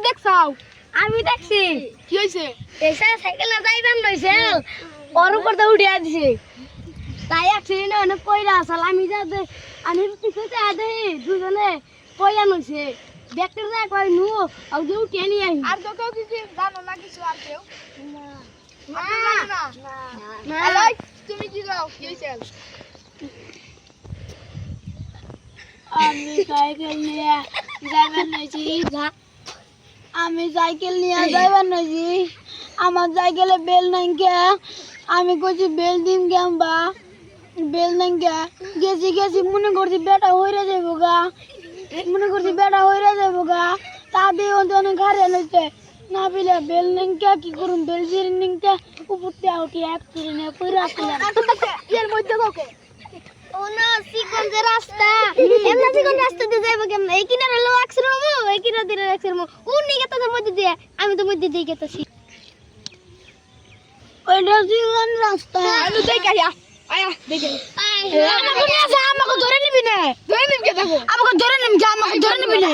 দেখছাও? আমি দেখছি কি হইছে? এসা সাইকেল না যাইবেন নইছে ওর উপর তো উঠিয়া দিছে তাই অ্যাক্সিডেন্ট অনেক কইরা আসল আমি আমি পিছনে আদে দুজনে কইয়া নইছে দেখতে যা কই নু আর যে উঠিয়ে নিয়ে আই আর তো কেউ কিছু জানো না কিছু আর কেউ? না আপনি জানেন না? না হ্যালো, তুমি কি যাও? কি হইছে? আমি সাইকেল নিয়ে যাইবেন নইছি আমি সাইকেল নিয়ে যাইবেন নইছি আমার সাইকেলে বেল নাই কে আমি কইছি বেল দিন গেমবা বেল নাই কে গেছি মনে করছি বেটা হইরা যাইবো গা মনে করছি বেটা হইরা যাইবো গা তা দিয়ে অনেক ঘাড়ে লইছে না বিলে বেল নাই কে কি করুম বেল জিরে নাই কে উপরতে উঠি অ্যাক্সিডেন্টে কইরা আসলাম এর মধ্যে কাউকে? ও না সিকন যে রাস্তা এমন সিকন রাস্তা দিয়ে যাইবো কেমন এই কিনারে লো অ্যাক্সিডেন্ট হবো এই কিনারে দিলে অ্যাক্সিডেন্ট হবো ও নিয়ে গেছে মধ্যে দিয়ে আমি তো মধ্যে দিয়ে গেছি ওইটা সিকন রাস্তা আমি দেখ আয়া আয়া দেখে আমাকে নিয়ে যা আমাকে ধরে নিবি না ধরে নিম কে থাকো আমাকে ধরে নিবি যা আমাকে ধরে নিবি না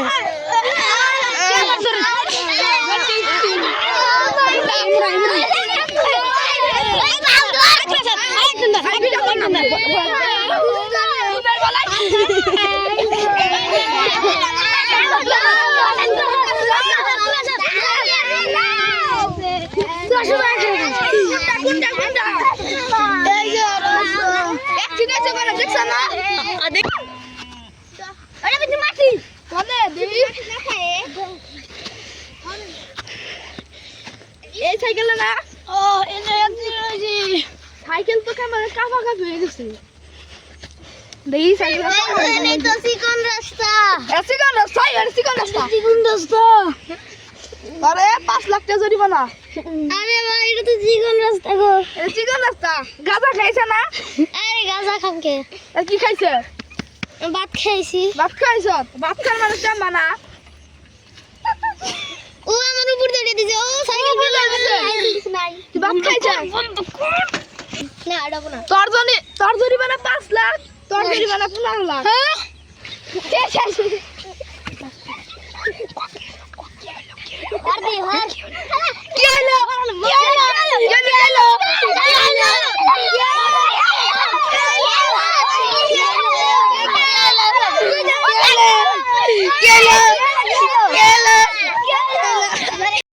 এই সাইকেল না ও এনে একদিন সাইকেল তো কেমন কাপা কাপি হয়ে গেছে দেখি সাইকেল এই তো সিকন রাস্তা সিকন রাস্তা সিকন রাস্তা সিকন রাস্তা আরে 5 লাখ টাকা জরিমানা আরে ভাই এটা তো সিকন রাস্তা গো এটা সিকন রাস্তা গাঁজা খাইছে না আরে গাঁজা খানকে আর কি খাইছে ভাত খাইছি ভাত খাইছ ভাত খার মানে চাম্বা না ও আমার উপর দিয়ে দিছে ও সাইকেল ফেলে দিছে নাই তুই ভাত খাইছ না আড়াবো না তোর জরিমানা 5 লাখ তোর জরিমানা 15 লাখ হ্যাঁ আর দে হার কি হলো কি হলো